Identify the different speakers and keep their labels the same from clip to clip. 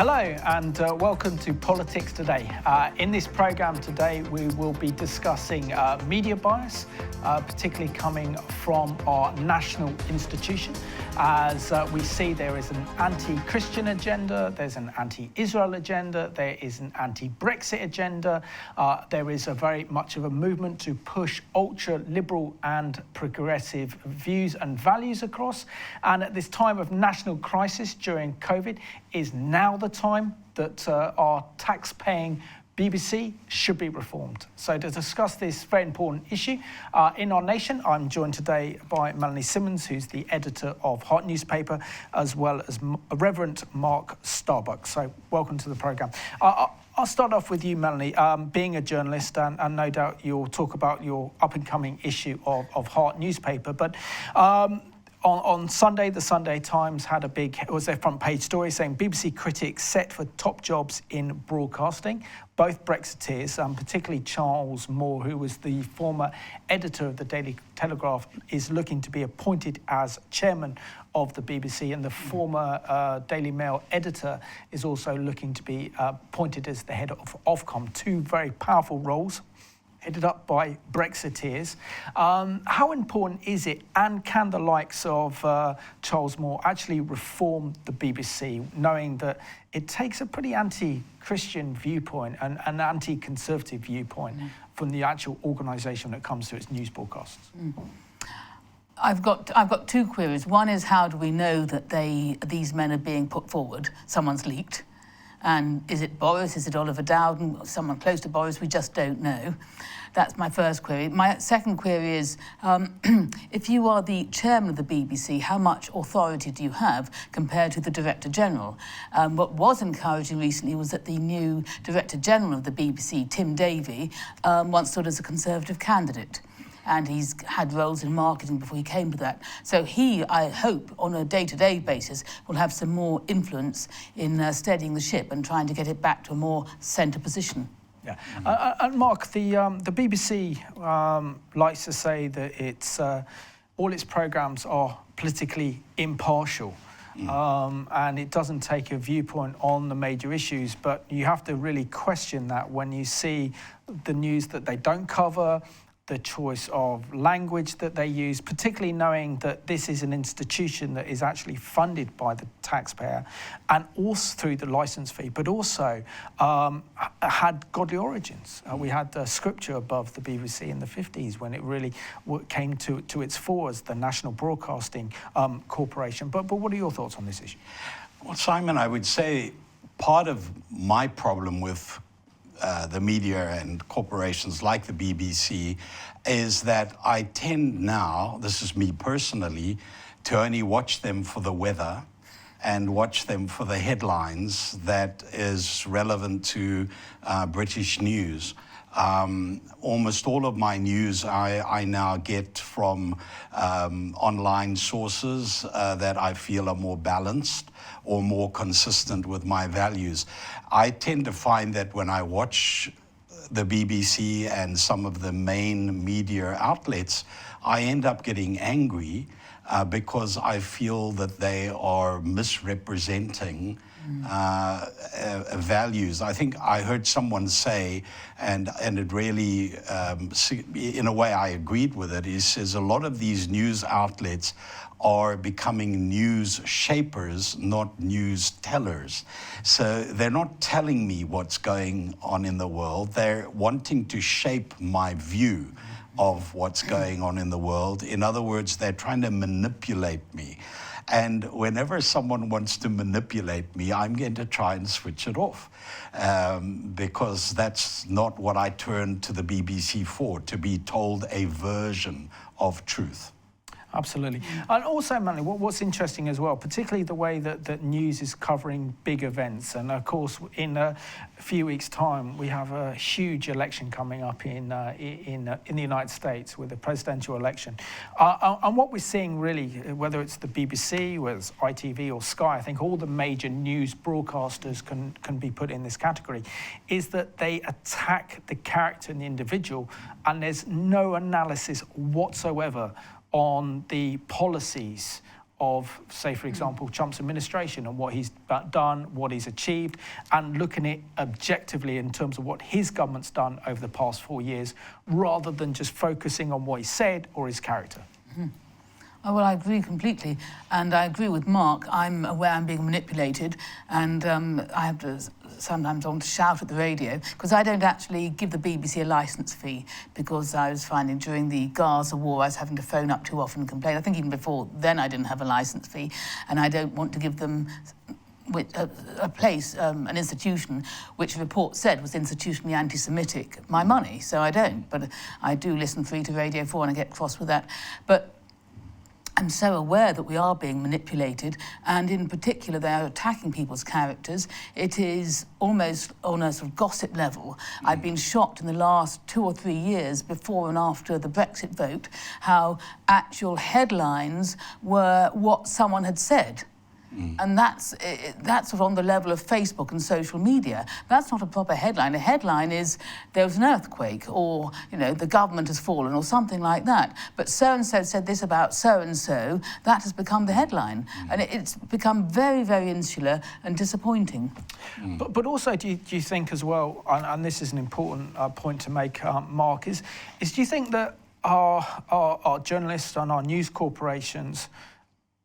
Speaker 1: Hello and welcome to Politics Today. In this programme today we will be discussing media bias, particularly coming from our national institution. As we see, there is an anti-Christian agenda, there's an anti-Israel agenda, there is an anti-Brexit agenda, there is a very much of a movement to push ultra-liberal and progressive views and values across. And at this time of national crisis during COVID is now the time that our tax-paying BBC should be reformed. So to discuss this very important issue in our nation, I'm joined today by Melanie Simmons, who's the editor of Heart newspaper, as well as Reverend Mark Starbuck. So welcome to the programme. I'll start off with you, Melanie, being a journalist, and no doubt you'll talk about your up-and-coming issue of Heart newspaper, but on Sunday, the Sunday Times had it was their front page story saying BBC critics set for top jobs in broadcasting. Both Brexiteers, particularly Charles Moore, who was the former editor of the Daily Telegraph, is looking to be appointed as chairman of the BBC, and the former Daily Mail editor is also looking to be appointed as the head of Ofcom. Two very powerful roles, headed up by Brexiteers. How important is it, and can the likes of Charles Moore actually reform the BBC, knowing that it takes a pretty anti-Christian viewpoint and an anti-conservative viewpoint from the actual organisation when it comes to its news broadcasts?
Speaker 2: I've got two queries. One is, how do we know that these men are being put forward? Someone's leaked. And is it Boris? Is it Oliver Dowden? Someone close to Boris? We just don't know. That's my first query. My second query is, if you are the chairman of the BBC, how much authority do you have compared to the Director General? What was encouraging recently was that the new Director General of the BBC, Tim Davie, once stood as a Conservative candidate. And he's had roles in marketing before he came to that. So he, I hope, on a day-to-day basis, will have some more influence in steadying the ship and trying to get it back to a more centre position.
Speaker 1: Yeah, and Mark, the BBC likes to say that it's all its programmes are politically impartial. And it doesn't take a viewpoint on the major issues, but you have to really question that when you see the news that they don't cover, the choice of language that they use, particularly knowing that this is an institution that is actually funded by the taxpayer and also through the licence fee, but also had godly origins. We had the scripture above the BBC in the 50s when it really came to its fore as the National Broadcasting Corporation. But what are your thoughts on this issue?
Speaker 3: Well, Simon, I would say part of my problem with the media and corporations like the BBC is that I tend now, this is me personally, to only watch them for the weather and watch them for the headlines that is relevant to British news. Almost all of my news I now get from online sources that I feel are more balanced or more consistent with my values. I tend to find that when I watch the BBC and some of the main media outlets, I end up getting angry because I feel that they are misrepresenting values. I think I heard someone say, and it really, in a way I agreed with it, is a lot of these news outlets are becoming news shapers, not news tellers. So they're not telling me what's going on in the world. They're wanting to shape my view of what's going on in the world. In other words, they're trying to manipulate me. And whenever someone wants to manipulate me, I'm going to try and switch it off because that's not what I turn to the BBC for, to be told a version of truth.
Speaker 1: Absolutely. And also, Melanie, what's interesting as well, particularly the way that news is covering big events. And of course, in a few weeks' time, we have a huge election coming up in the United States with the presidential election. And what we're seeing really, whether it's the BBC, whether it's ITV or Sky, I think all the major news broadcasters can be put in this category, is that they attack the character and the individual, and there's no analysis whatsoever on the policies of, say, for example, Trump's administration and what he's done, what he's achieved, and looking at it objectively in terms of what his government's done over the past 4 years, rather than just focusing on what he said or his character?
Speaker 2: Oh, well, I agree completely, and I agree with Mark. I'm aware I'm being manipulated, and I have to sometimes want to shout at the radio, because I don't actually give the BBC a licence fee, because I was finding during the Gaza war I was having to phone up too often and complain. I think even before then I didn't have a licence fee, and I don't want to give them a place, an institution, which a report said was institutionally anti-Semitic, my money, so I don't. But I do listen free to Radio 4 and I get cross with that. But I'm so aware that we are being manipulated, and in particular they are attacking people's characters. It is almost on a sort of gossip level. I've been shocked in the last 2 or 3 years, before and after the Brexit vote, how actual headlines were what someone had said. And that's sort of on the level of Facebook and social media. That's not a proper headline. A headline is, there was an earthquake, or, you know, the government has fallen, or something like that. But so-and-so said this about so-and-so. That has become the headline. And it's become very, very insular and disappointing.
Speaker 1: But also, do you think as well, and this is an important point to make, Mark, is do you think that our journalists and our news corporations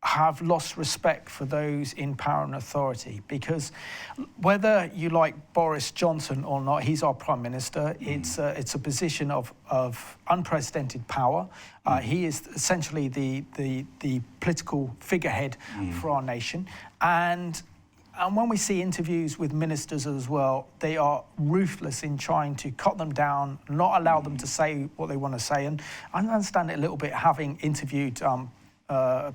Speaker 1: have lost respect for those in power and authority? Because whether you like Boris Johnson or not, he's our Prime Minister. It's a position of unprecedented power. He is essentially the political figurehead for our nation. And when we see interviews with ministers as well, they are ruthless in trying to cut them down, not allow them to say what they want to say. And I understand it a little bit, having interviewed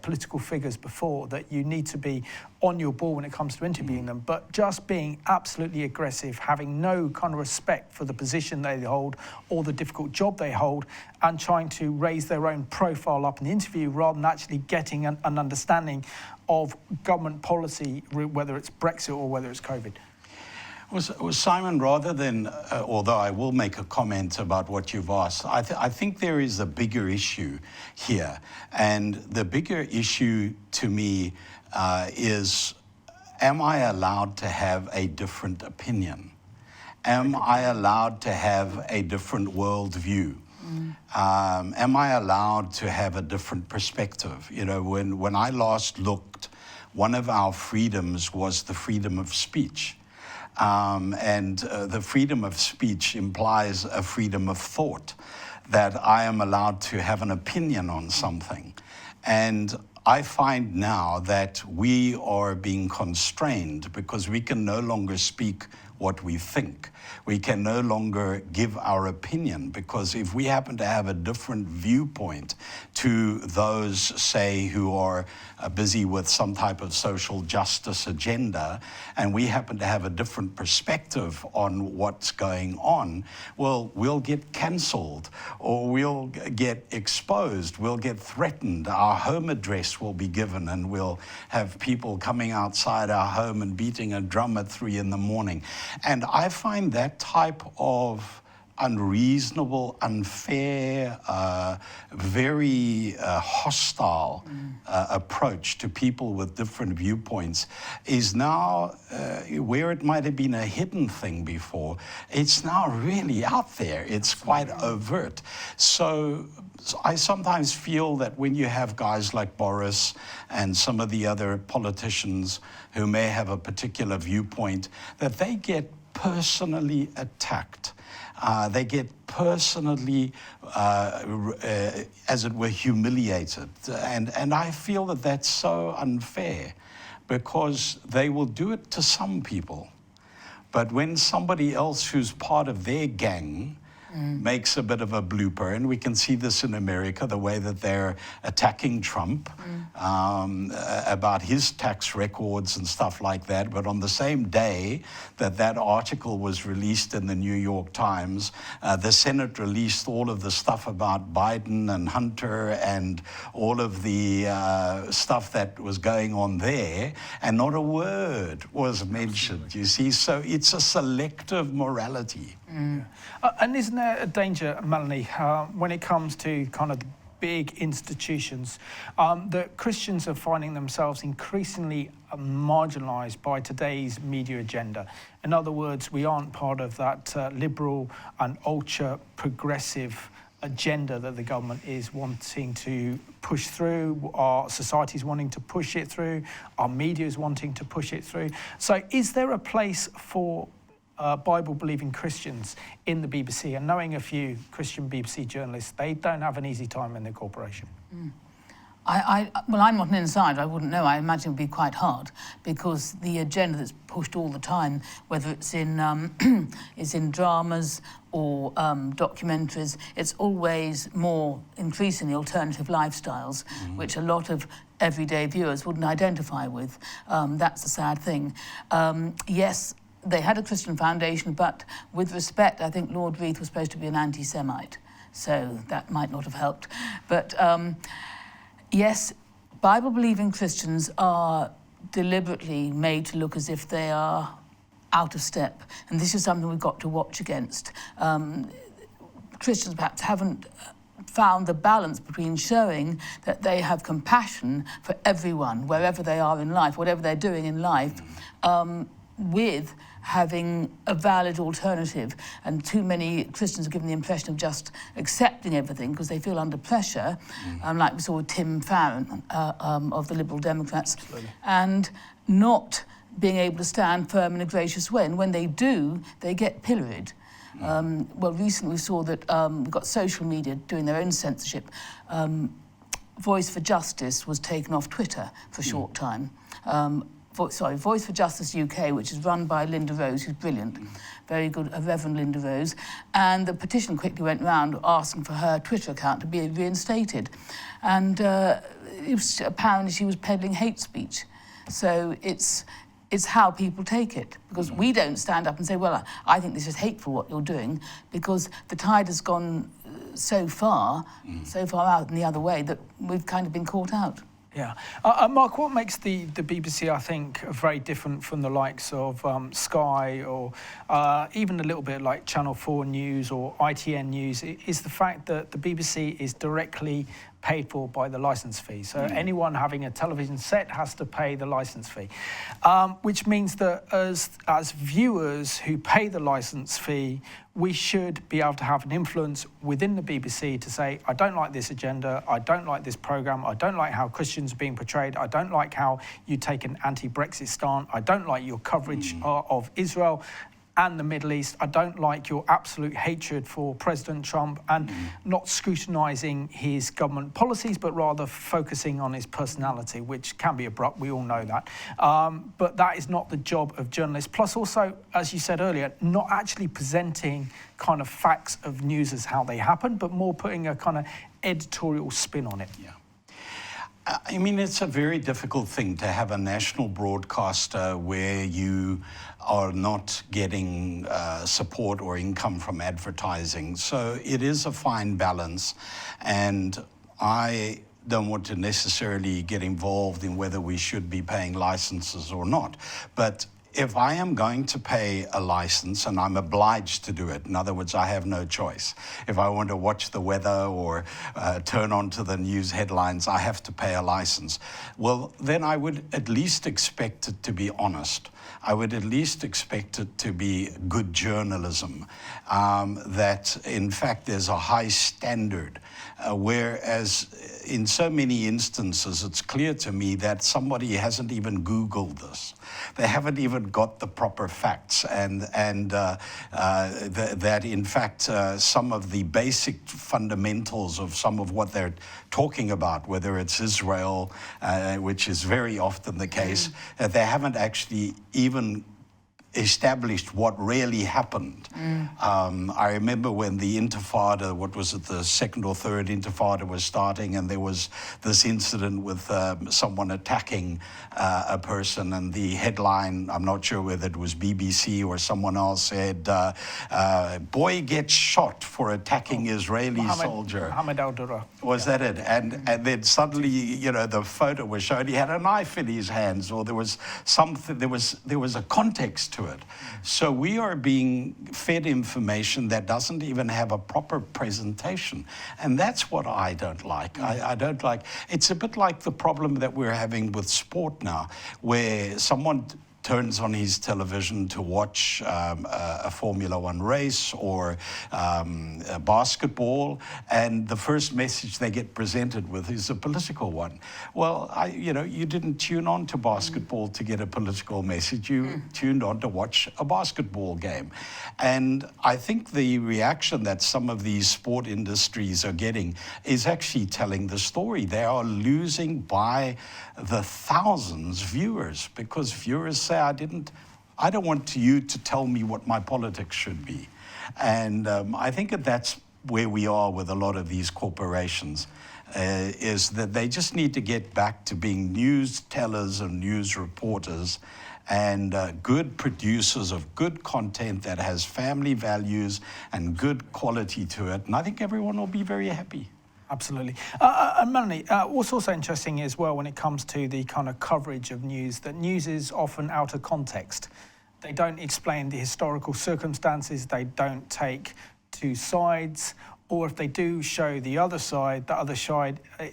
Speaker 1: political figures before, that you need to be on your ball when it comes to interviewing them, but just being absolutely aggressive, having no kind of respect for the position they hold or the difficult job they hold, and trying to raise their own profile up in the interview rather than actually getting an understanding of government policy, whether it's Brexit or whether it's COVID.
Speaker 3: Well, Simon, rather than, although I will make a comment about what you've asked, I think there is a bigger issue here. And the bigger issue to me is, am I allowed to have a different opinion? Am I allowed to have a different worldview? Am I allowed to have a different perspective? You know, when I last looked, one of our freedoms was the freedom of speech. The freedom of speech implies a freedom of thought, that I am allowed to have an opinion on something. And I find now that we are being constrained because we can no longer speak what we think. We can no longer give our opinion, because if we happen to have a different viewpoint to those, say, who are busy with some type of social justice agenda, and we happen to have a different perspective on what's going on, well, we'll get cancelled, or we'll get exposed, we'll get threatened, our home address will be given, and we'll have people coming outside our home and beating a drum at 3 in the morning. And I find that type of unreasonable, unfair, very hostile approach to people with different viewpoints is now, where it might have been a hidden thing before, it's now really out there. It's quite overt. So I sometimes feel that when you have guys like Boris and some of the other politicians who may have a particular viewpoint, that they get personally attacked. They get personally, as it were, humiliated. And I feel that that's so unfair, because they will do it to some people. But when somebody else who's part of their gang makes a bit of a blooper, and we can see this in America, the way that they're attacking Trump about his tax records and stuff like that. But on the same day that that article was released in the New York Times, the Senate released all of the stuff about Biden and Hunter and all of the stuff that was going on there, and not a word was mentioned, you see. So it's a selective morality.
Speaker 1: And isn't there a danger, Melanie, when it comes to kind of big institutions, that Christians are finding themselves increasingly marginalised by today's media agenda. In other words, we aren't part of that liberal and ultra-progressive agenda that the government is wanting to push through, our society is wanting to push it through, our media is wanting to push it through. So is there a place for Bible-believing Christians in the BBC? And knowing a few Christian BBC journalists, they don't have an easy time in the corporation.
Speaker 2: Well, I'm not an insider, I wouldn't know. I imagine it would be quite hard because the agenda that's pushed all the time, whether it's in is in dramas or documentaries, it's always more increasingly alternative lifestyles, which a lot of everyday viewers wouldn't identify with. That's the sad thing. Yes, they had a Christian foundation, but with respect, I think Lord Reith was supposed to be an anti-Semite, so that might not have helped. But yes, Bible-believing Christians are deliberately made to look as if they are out of step, and this is something we've got to watch against. Christians perhaps haven't found the balance between showing that they have compassion for everyone, wherever they are in life, whatever they're doing in life, with having a valid alternative. And too many Christians are given the impression of just accepting everything because they feel under pressure, like we saw with Tim Farron of the Liberal Democrats, and not being able to stand firm in a gracious way. And when they do, they get pilloried. Well, recently we saw that we've got social media doing their own censorship. Voice for Justice was taken off Twitter for a short time. Voice for Justice UK, which is run by Linda Rose, who's brilliant, very good, Reverend Linda Rose, and the petition quickly went round asking for her Twitter account to be reinstated. And apparently she was peddling hate speech. So it's how people take it, because we don't stand up and say, well, I think this is hateful what you're doing, because the tide has gone so far out in the other way that we've kind of been caught out.
Speaker 1: Yeah. Mark, what makes the BBC, I think, very different from the likes of Sky or even a little bit like Channel 4 News or ITN News is the fact that the BBC is directly paid for by the licence fee. So anyone having a television set has to pay the licence fee, which means that as viewers who pay the licence fee, we should be able to have an influence within the BBC to say, I don't like this agenda, I don't like this programme, I don't like how Christians are being portrayed, I don't like how you take an anti-Brexit stand, I don't like your coverage of Israel and the Middle East, I don't like your absolute hatred for President Trump and not scrutinising his government policies, but rather focusing on his personality, which can be abrupt, we all know that. But that is not the job of journalists. Plus also, as you said earlier, not actually presenting kind of facts of news as how they happen, but more putting a kind of editorial spin on it.
Speaker 3: Yeah. I mean, it's a very difficult thing to have a national broadcaster where you are not getting support or income from advertising. So it is a fine balance, and I don't want to necessarily get involved in whether we should be paying licenses or not. But if I am going to pay a license and I'm obliged to do it, in other words, I have no choice. If I want to watch the weather or turn on to the news headlines, I have to pay a license. Well, then I would at least expect it to be honest. I would at least expect it to be good journalism, that in fact there's a high standard, whereas in so many instances it's clear to me that somebody hasn't even Googled this. They haven't even got the proper facts, and that in fact some of the basic fundamentals of some of what they're talking about, whether it's Israel, which is very often the case, they haven't actually even established what really happened. I remember when the Intifada, what was it, the second or third Intifada was starting, and there was this incident with someone attacking a person, and the headline, I'm not sure whether it was BBC or someone else, said, boy gets shot for attacking Israeli soldier.
Speaker 1: Mohammed al-Dura.
Speaker 3: Was that it? And then suddenly, you know, the photo was shown, he had a knife in his hands, or there was something, there was a context to to it. So we are being fed information that doesn't even have a proper presentation. And that's what I don't like. I don't like, it's a bit like the problem that we're having with sport now, where someone turns on his television to watch a Formula One race or basketball, and the first message they get presented with is a political one. Well, you didn't tune on to basketball to get a political message. You tuned on to watch a basketball game. And I think the reaction that some of these sport industries are getting is actually telling the story. They are losing by the thousands viewers, because viewers say, I don't want you to tell me what my politics should be. And I think that's where we are with a lot of these corporations, is that they just need to get back to being news tellers and news reporters and good producers of good content that has family values and good quality to it. And I think everyone will be very happy.
Speaker 1: Absolutely. And Melanie, what's also interesting as well when it comes to the kind of coverage of news, that news is often out of context. They don't explain the historical circumstances, they don't take two sides, or if they do show the other side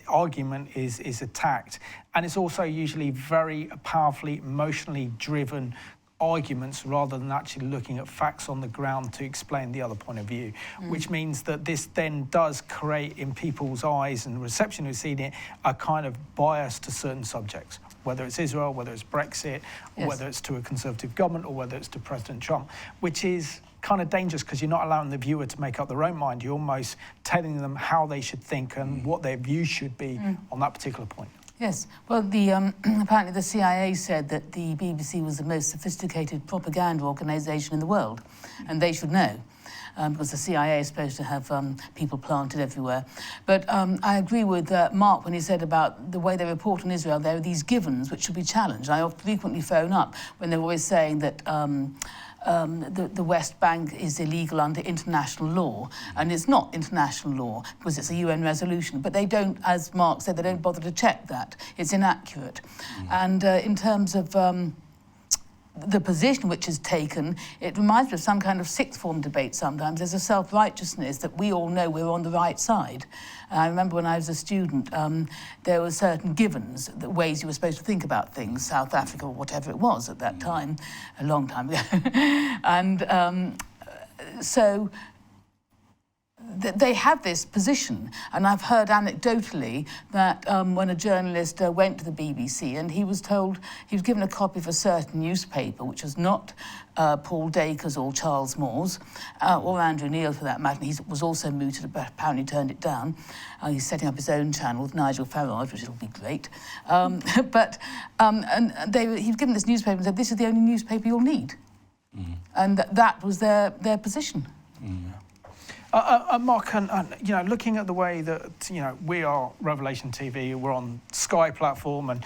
Speaker 1: argument is attacked. And it's also usually very powerfully, emotionally driven arguments rather than actually looking at facts on the ground to explain the other point of view, which means that this then does create in people's eyes and reception who've seen it a kind of bias to certain subjects, whether it's Israel, whether it's Brexit, or whether it's to a Conservative government, or whether it's to President Trump, which is kind of dangerous because you're not allowing the viewer to make up their own mind. You're almost telling them how they should think and what their view should be on that particular point.
Speaker 2: Yes, well, apparently the CIA said that the BBC was the most sophisticated propaganda organisation in the world, and they should know, because the CIA is supposed to have people planted everywhere. But I agree with Mark when he said about the way they report on Israel. There are these givens which should be challenged. I frequently phone up when they're always saying that the West Bank is illegal under international law, and it's not international law because it's a UN resolution, but they don't, as Mark said, they don't bother to check that. It's inaccurate. And in terms of the position which is taken, it reminds me of some kind of sixth form debate sometimes. There's a self-righteousness that we all know we're on the right side. I remember when I was a student, there were certain givens, the ways you were supposed to think about things, South Africa or whatever it was at that time, a long time ago. And so they have this position, and I've heard anecdotally that when a journalist went to the BBC and he was told, he was given a copy of a certain newspaper, which was not Paul Dacre's or Charles Moore's, or Andrew Neil for that matter. He was also mooted, but apparently turned it down. He's setting up his own channel with Nigel Farage, which will be great. And he was given this newspaper and said, this is the only newspaper you'll need. And that was their position.
Speaker 1: Mark, and looking at the way that we are Revelation TV, we're on Sky platform, and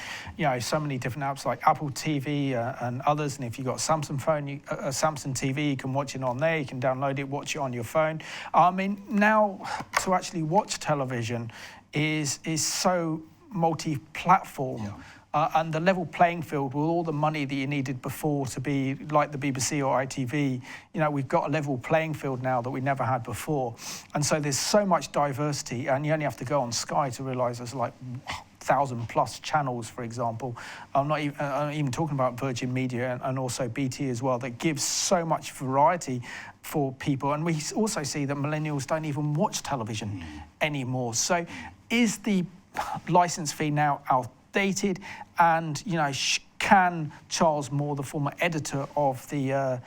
Speaker 1: so many different apps like Apple TV and others. And if you've got a Samsung phone, Samsung TV, you can watch it on there. You can download it, watch it on your phone. I mean, now to actually watch television is so multi-platform. Yeah. And the level playing field with all the money that you needed before to be like the BBC or ITV, we've got a level playing field now that we never had before. And so there's so much diversity, and you only have to go on Sky to realise there's like 1,000+ channels, for example. I'm not even talking about Virgin Media and also BT as well, that gives so much variety for people. And we also see that millennials don't even watch television anymore. So is the licence fee now outdated? And can Charles Moore, the former editor of the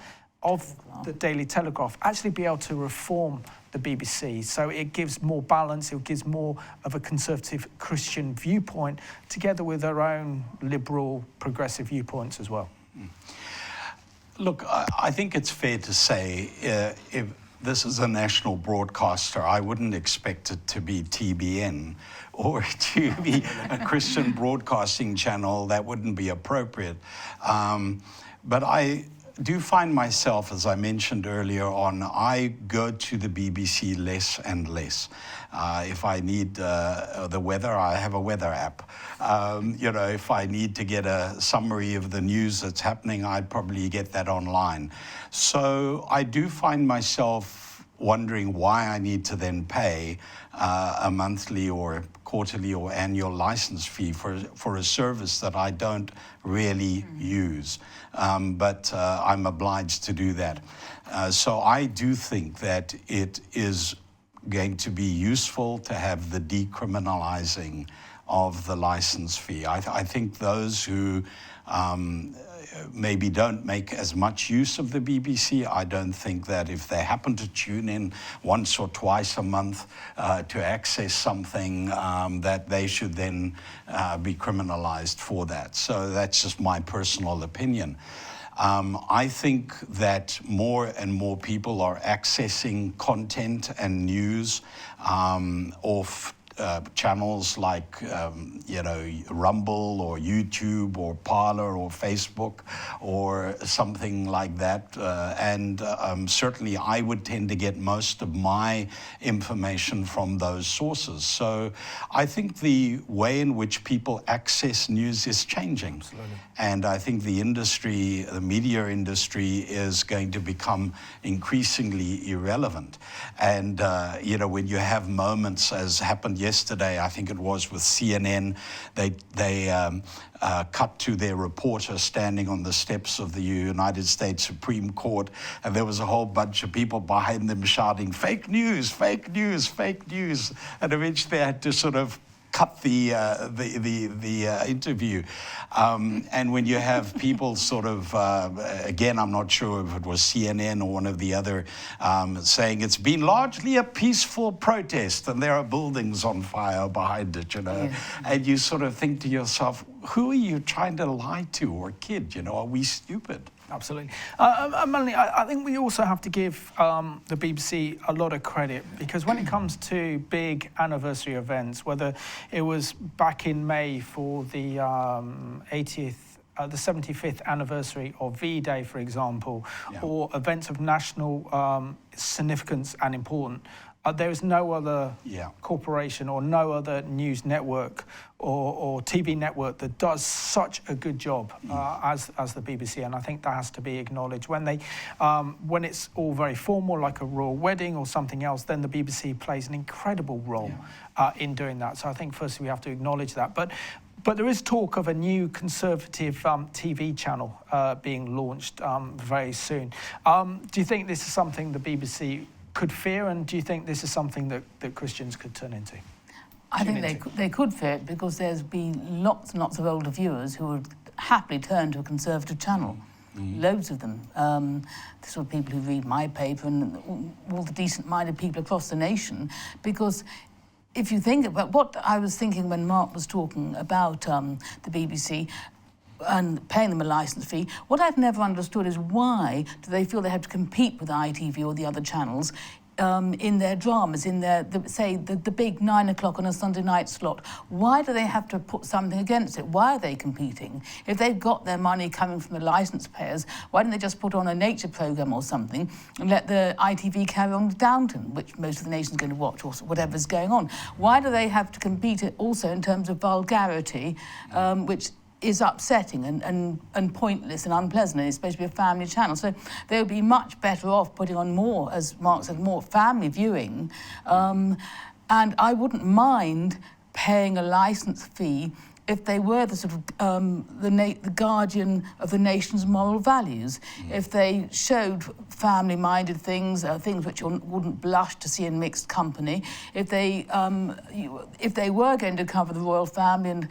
Speaker 1: Daily Telegraph, actually be able to reform the BBC so it gives more balance, it gives more of a conservative Christian viewpoint, together with their own liberal, progressive viewpoints as well?
Speaker 3: Look, I think it's fair to say if this is a national broadcaster, I wouldn't expect it to be TBN or to be a Christian broadcasting channel. That wouldn't be appropriate. But do find myself, as I mentioned earlier on, I go to the BBC less and less. If I need the weather, I have a weather app. You know, if I need to get a summary of the news that's happening, I'd probably get that online. So I do find myself wondering why I need to then pay a monthly or quarterly or annual license fee for a service that I don't really use. But I'm obliged to do that. So I do think that it is going to be useful to have the decriminalizing of the license fee. I think those who maybe don't make as much use of the BBC, I don't think that if they happen to tune in once or twice a month to access something, that they should then be criminalized for that. So that's just my personal opinion. I think that more and more people are accessing content and news off channels like, you know, Rumble or YouTube or Parler or Facebook or something like that. And certainly I would tend to get most of my information from those sources. So I think the way in which people access news is changing. Absolutely. And I think the industry, the media industry, is going to become increasingly irrelevant. And, you know, when you have moments, as happened yesterday, I think it was with CNN, they cut to their reporter standing on the steps of the United States Supreme Court, and there was a whole bunch of people behind them shouting, "Fake news, fake news, fake news," and eventually they had to sort of cut the interview. And when you have people sort of, again, I'm not sure if it was CNN or one of the other, saying it's been largely a peaceful protest and there are buildings on fire behind it, you know. Yeah. And you sort of think to yourself, who are you trying to lie to or kid, you know? Are we stupid?
Speaker 1: Absolutely. Melanie, I think we also have to give the BBC a lot of credit, because when it comes to big anniversary events, whether it was back in May for the 75th anniversary of V-Day, for example, yeah, or events of national significance and importance, there is no other corporation or no other news network or TV network that does such a good job as the BBC, and I think that has to be acknowledged. When they, when it's all very formal, like a royal wedding or something else, then the BBC plays an incredible role in doing that. So I think firstly we have to acknowledge that. But there is talk of a new conservative TV channel being launched very soon. Do you think this is something the BBC could fear, and do you think this is something that Christians could turn into?
Speaker 2: I think they could fear it, because there's been lots and lots of older viewers who would happily turn to a conservative channel. Loads of them. The sort of people who read my paper and all the decent-minded people across the nation, because if you think about what I was thinking when Mark was talking about the BBC and paying them a licence fee, what I've never understood is why do they feel they have to compete with ITV or the other channels in their dramas, in their, say, the big 9 o'clock on a Sunday night slot. Why do they have to put something against it? Why are they competing? If they've got their money coming from the licence payers, why don't they just put on a nature programme or something and let the ITV carry on with Downton, which most of the nation's going to watch, or whatever's going on? Why do they have to compete also in terms of vulgarity, which is upsetting and pointless and unpleasant, and it's supposed to be a family channel. So they would be much better off putting on more, as Mark said, more family viewing. And I wouldn't mind paying a licence fee if they were the sort of the guardian of the nation's moral values, if they showed family-minded things, things which you wouldn't blush to see in mixed company, if they were going to cover the royal family and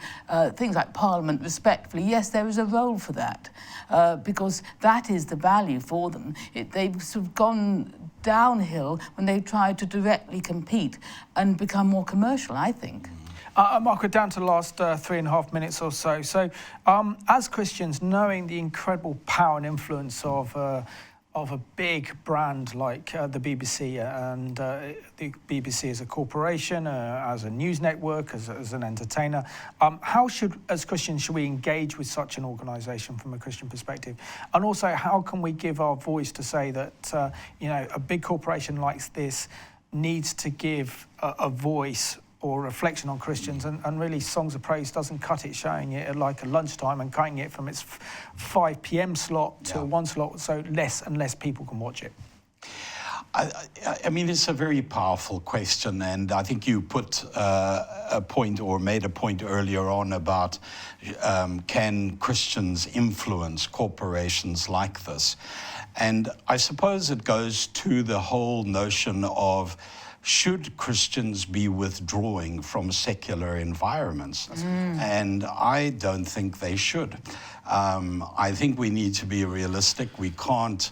Speaker 2: things like Parliament respectfully, yes, there is a role for that, because that is the value for them. They've sort of gone downhill when they've tried to directly compete and become more commercial, I think.
Speaker 1: Mark, we're down to the last 3.5 minutes or so. So, as Christians, knowing the incredible power and influence of of a big brand like the BBC, and the BBC as a corporation, as a news network, as an entertainer. How should, as Christians, should we engage with such an organisation from a Christian perspective? And also, how can we give our voice to say that, you know, a big corporation like this needs to give a voice or reflection on Christians, and really Songs of Praise doesn't cut it, showing it at like a lunchtime and cutting it from its 5 p.m. slot to one slot, so less and less people can watch it.
Speaker 3: I mean, it's a very powerful question, and I think you put a point, or made a point earlier on, about can Christians influence corporations like this? And I suppose it goes to the whole notion of, should Christians be withdrawing from secular environments? And I don't think they should. I think we need to be realistic. We can't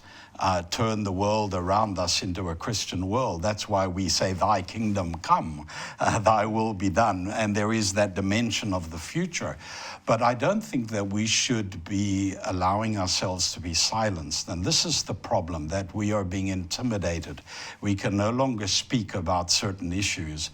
Speaker 3: turn the world around us into a Christian world. That's why we say, thy kingdom come, thy will be done. And there is that dimension of the future. But I don't think that we should be allowing ourselves to be silenced. And this is the problem, that we are being intimidated. We can no longer speak about certain issues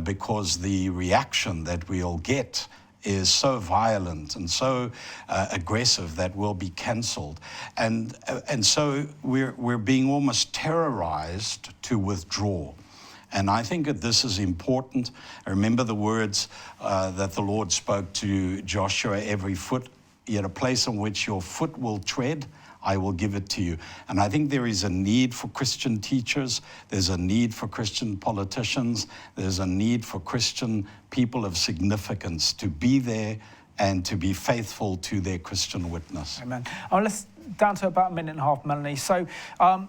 Speaker 3: because the reaction that we'll get is so violent and so aggressive that we'll be cancelled. And so we're being almost terrorized to withdraw. And I think that this is important. I remember the words that the Lord spoke to Joshua: every foot, yet a place on which your foot will tread, I will give it to you. And I think there is a need for Christian teachers. There's a need for Christian politicians. There's a need for Christian people of significance to be there and to be faithful to their Christian witness.
Speaker 1: Amen. Let's down to about a minute and a half, Melanie. So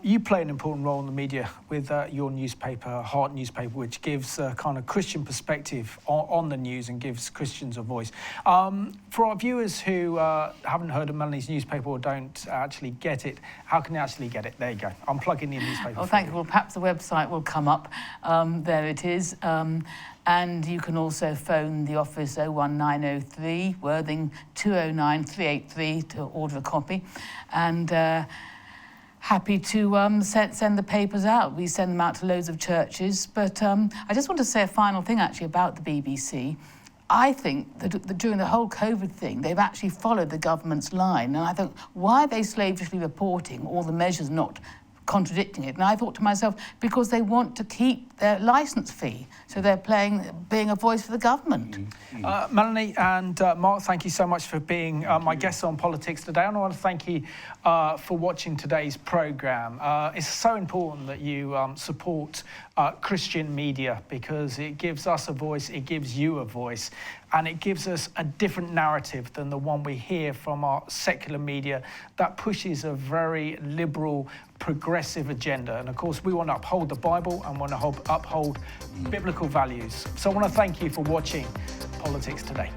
Speaker 1: you play an important role in the media with your newspaper, Heart newspaper, which gives a kind of Christian perspective on the news and gives Christians a voice. For our viewers who haven't heard of Melanie's newspaper or don't actually get it, how can they actually get it? There you go. I'm plugging in newspaper.
Speaker 2: Oh, thank you. Well, perhaps the website will come up. There it is. And you can also phone the office 01903 Worthing 209 383 to order a copy. And happy to send the papers out. We send them out to loads of churches. But I just want to say a final thing actually about the BBC. I think that during the whole COVID thing, they've actually followed the government's line. And I thought, why are they slavishly reporting all the measures not contradicting it? And I thought to myself, because they want to keep their licence fee, so they're being a voice for the government.
Speaker 1: Melanie and Mark, thank you so much for being my guests on Politics Today. And I want to thank you for watching today's programme. It's so important that you support Christian media, because it gives us a voice, it gives you a voice, and it gives us a different narrative than the one we hear from our secular media that pushes a very liberal, progressive agenda. And of course, we want to uphold the Bible and want to uphold biblical values. So I want to thank you for watching Politics Today.